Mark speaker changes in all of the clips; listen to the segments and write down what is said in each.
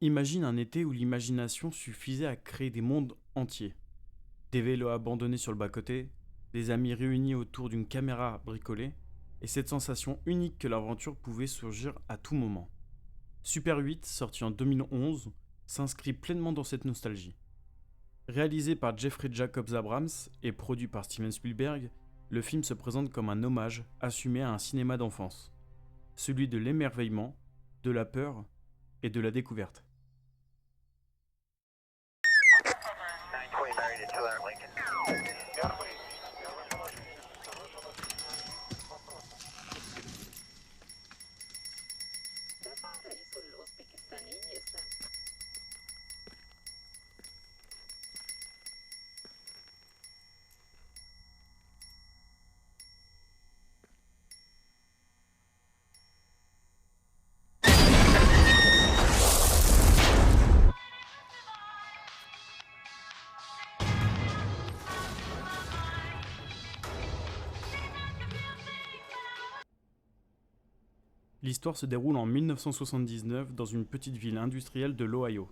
Speaker 1: Imagine un été où l'imagination suffisait à créer des mondes entiers. Des vélos abandonnés sur le bas-côté, des amis réunis autour d'une caméra bricolée, et cette sensation unique que l'aventure pouvait surgir à tout moment. Super 8, sorti en 2011, s'inscrit pleinement dans cette nostalgie. Réalisé par Jeffrey Jacobs Abrams et produit par Steven Spielberg, le film se présente comme un hommage assumé à un cinéma d'enfance, celui de l'émerveillement, de la peur et de la découverte. L'histoire se déroule en 1979 dans une petite ville industrielle de l'Ohio.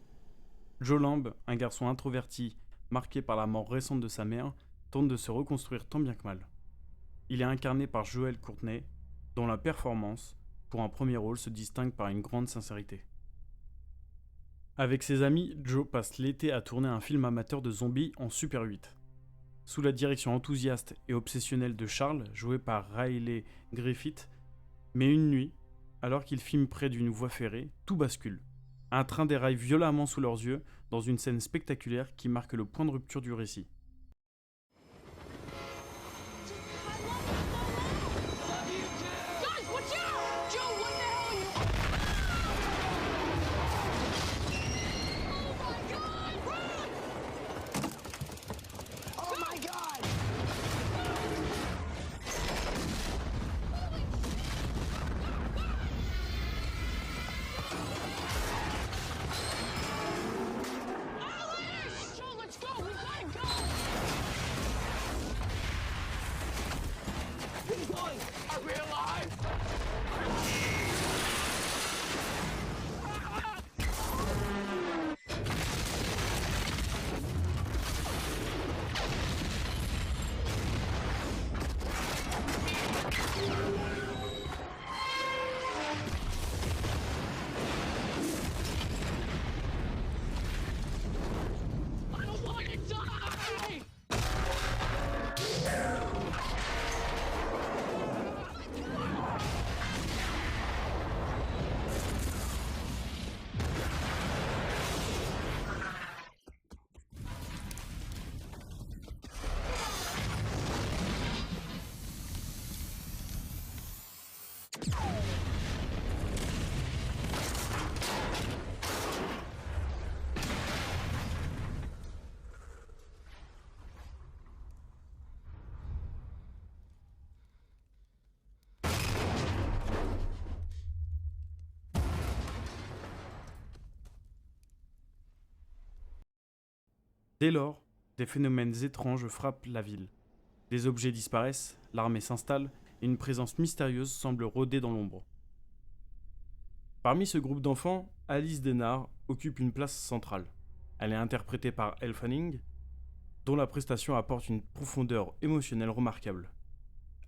Speaker 1: Joe Lamb, un garçon introverti marqué par la mort récente de sa mère, tente de se reconstruire tant bien que mal. Il est incarné par Joel Courtney, dont la performance, pour un premier rôle, se distingue par une grande sincérité. Avec ses amis, Joe passe l'été à tourner un film amateur de zombies en Super 8. Sous la direction enthousiaste et obsessionnelle de Charles, joué par Riley Griffith, mais une nuit, alors qu'ils filment près d'une voie ferrée, tout bascule. Un train déraille violemment sous leurs yeux dans une scène spectaculaire qui marque le point de rupture du récit.
Speaker 2: Guys, watch out! Joe, what the hell are you? Oh my God! Alice! Joe, let's go! We gotta go! Big boy, are we alive? I don't want to die!
Speaker 1: Dès lors, des phénomènes étranges frappent la ville. Des objets disparaissent, l'armée s'installe et une présence mystérieuse semble rôder dans l'ombre. Parmi ce groupe d'enfants, Alice Dennard occupe une place centrale. Elle est interprétée par Elle Fanning, dont la prestation apporte une profondeur émotionnelle remarquable.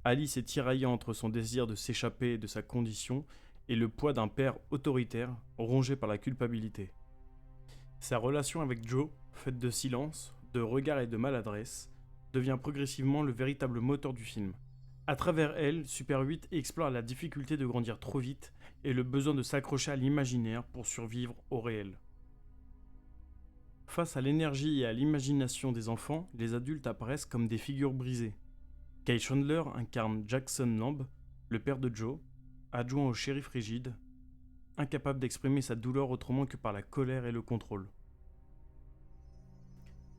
Speaker 1: Alice est tiraillée entre son désir de s'échapper de sa condition et le poids d'un père autoritaire rongé par la culpabilité. Sa relation avec Joe, faite de silence, de regards et de maladresse, devient progressivement le véritable moteur du film. À travers elle, Super 8 explore la difficulté de grandir trop vite et le besoin de s'accrocher à l'imaginaire pour survivre au réel. Face à l'énergie et à l'imagination des enfants, les adultes apparaissent comme des figures brisées. Kay Chandler incarne Jackson Lamb, le père de Joe, adjoint au shérif rigide, incapable d'exprimer sa douleur autrement que par la colère et le contrôle.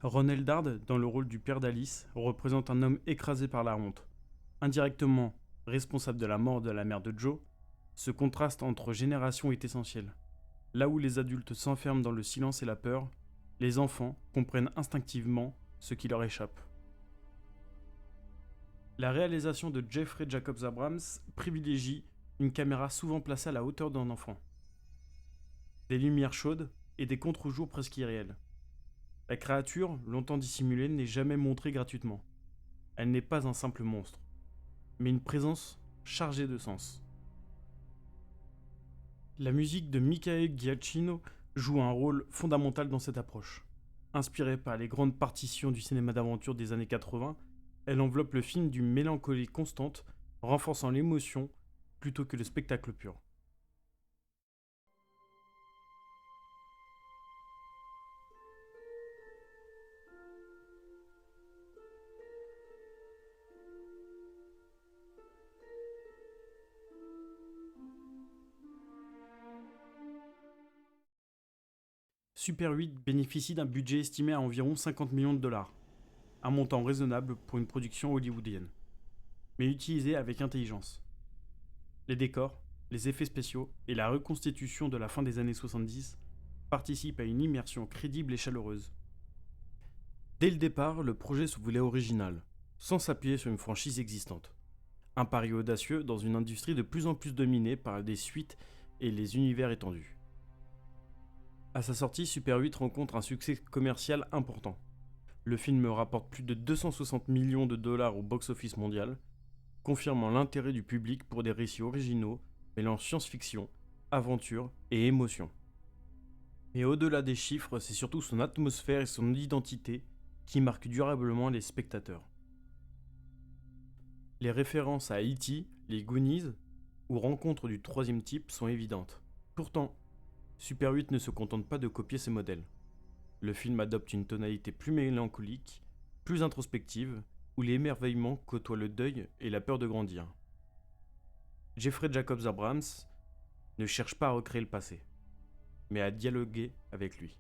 Speaker 1: Ron Eldard, dans le rôle du père d'Alice, représente un homme écrasé par la honte. Indirectement responsable de la mort de la mère de Joe, ce contraste entre générations est essentiel. Là où les adultes s'enferment dans le silence et la peur, les enfants comprennent instinctivement ce qui leur échappe. La réalisation de Jeffrey Jacobs Abrams privilégie une caméra souvent placée à la hauteur d'un enfant. Des lumières chaudes, et des contre-jours presque irréels. La créature, longtemps dissimulée, n'est jamais montrée gratuitement. Elle n'est pas un simple monstre, mais une présence chargée de sens. La musique de Michael Giacchino joue un rôle fondamental dans cette approche. Inspirée par les grandes partitions du cinéma d'aventure des années 80, elle enveloppe le film d'une mélancolie constante, renforçant l'émotion plutôt que le spectacle pur. Super 8 bénéficie d'un budget estimé à environ 50 millions de dollars, un montant raisonnable pour une production hollywoodienne, mais utilisé avec intelligence. Les décors, les effets spéciaux et la reconstitution de la fin des années 70 participent à une immersion crédible et chaleureuse. Dès le départ, le projet se voulait original, sans s'appuyer sur une franchise existante. Un pari audacieux dans une industrie de plus en plus dominée par des suites et les univers étendus. À sa sortie, Super 8 rencontre un succès commercial important. Le film rapporte plus de 260 millions de dollars au box-office mondial, confirmant l'intérêt du public pour des récits originaux mêlant science-fiction, aventure et émotion. Mais au-delà des chiffres, c'est surtout son atmosphère et son identité qui marquent durablement les spectateurs. Les références à E.T., les Goonies ou Rencontres du troisième type sont évidentes. Pourtant, Super 8 ne se contente pas de copier ces modèles. Le film adopte une tonalité plus mélancolique, plus introspective, où l'émerveillement côtoie le deuil et la peur de grandir. Jeffrey Jacobs Abrams ne cherche pas à recréer le passé, mais à dialoguer avec lui.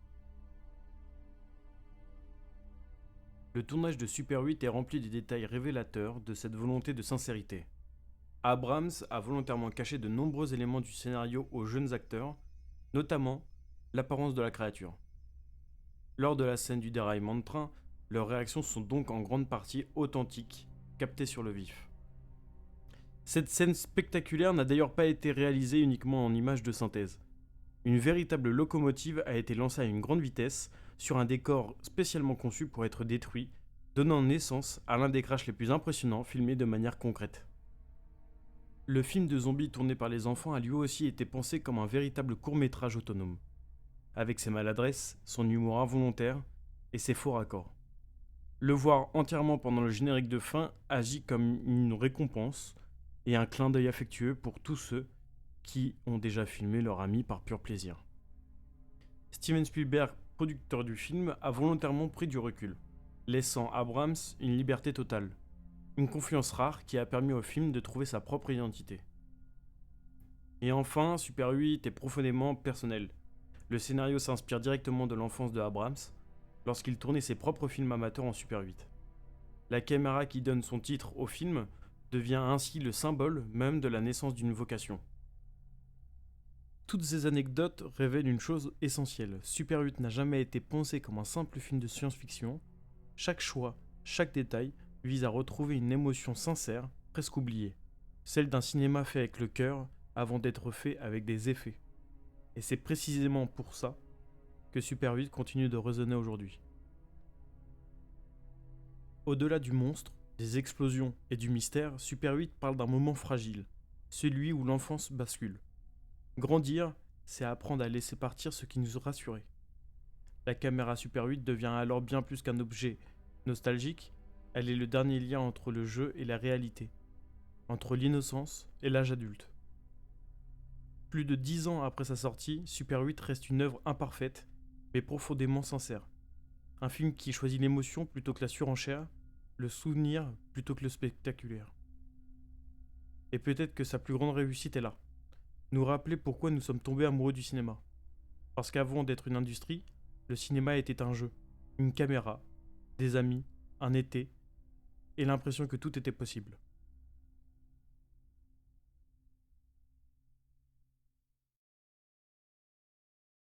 Speaker 1: Le tournage de Super 8 est rempli de détails révélateurs de cette volonté de sincérité. Abrams a volontairement caché de nombreux éléments du scénario aux jeunes acteurs, notamment l'apparence de la créature. Lors de la scène du déraillement de train, leurs réactions sont donc en grande partie authentiques, captées sur le vif. Cette scène spectaculaire n'a d'ailleurs pas été réalisée uniquement en images de synthèse. Une véritable locomotive a été lancée à une grande vitesse sur un décor spécialement conçu pour être détruit, donnant naissance à l'un des crashs les plus impressionnants filmés de manière concrète. Le film de zombies tourné par les enfants a lui aussi été pensé comme un véritable court-métrage autonome, avec ses maladresses, son humour involontaire et ses faux raccords. Le voir entièrement pendant le générique de fin agit comme une récompense et un clin d'œil affectueux pour tous ceux qui ont déjà filmé leur ami par pur plaisir. Steven Spielberg, producteur du film, a volontairement pris du recul, laissant Abrams une liberté totale, une confiance rare qui a permis au film de trouver sa propre identité. Et enfin, Super 8 est profondément personnel. Le scénario s'inspire directement de l'enfance de Abrams, lorsqu'il tournait ses propres films amateurs en Super 8. La caméra qui donne son titre au film devient ainsi le symbole même de la naissance d'une vocation. Toutes ces anecdotes révèlent une chose essentielle. Super 8 n'a jamais été pensé comme un simple film de science-fiction. Chaque choix, chaque détail vise à retrouver une émotion sincère, presque oubliée. Celle d'un cinéma fait avec le cœur avant d'être fait avec des effets. Et c'est précisément pour ça que Super 8 continue de résonner aujourd'hui. Au-delà du monstre, des explosions et du mystère, Super 8 parle d'un moment fragile, celui où l'enfance bascule. Grandir, c'est apprendre à laisser partir ce qui nous rassurait. La caméra Super 8 devient alors bien plus qu'un objet nostalgique, elle est le dernier lien entre le jeu et la réalité, entre l'innocence et l'âge adulte. Plus de 10 ans après sa sortie, Super 8 reste une œuvre imparfaite, mais profondément sincère. Un film qui choisit l'émotion plutôt que la surenchère, le souvenir plutôt que le spectaculaire. Et peut-être que sa plus grande réussite est là. Nous rappeler pourquoi nous sommes tombés amoureux du cinéma. Parce qu'avant d'être une industrie, le cinéma était un jeu, une caméra, des amis, un été, et l'impression que tout était possible.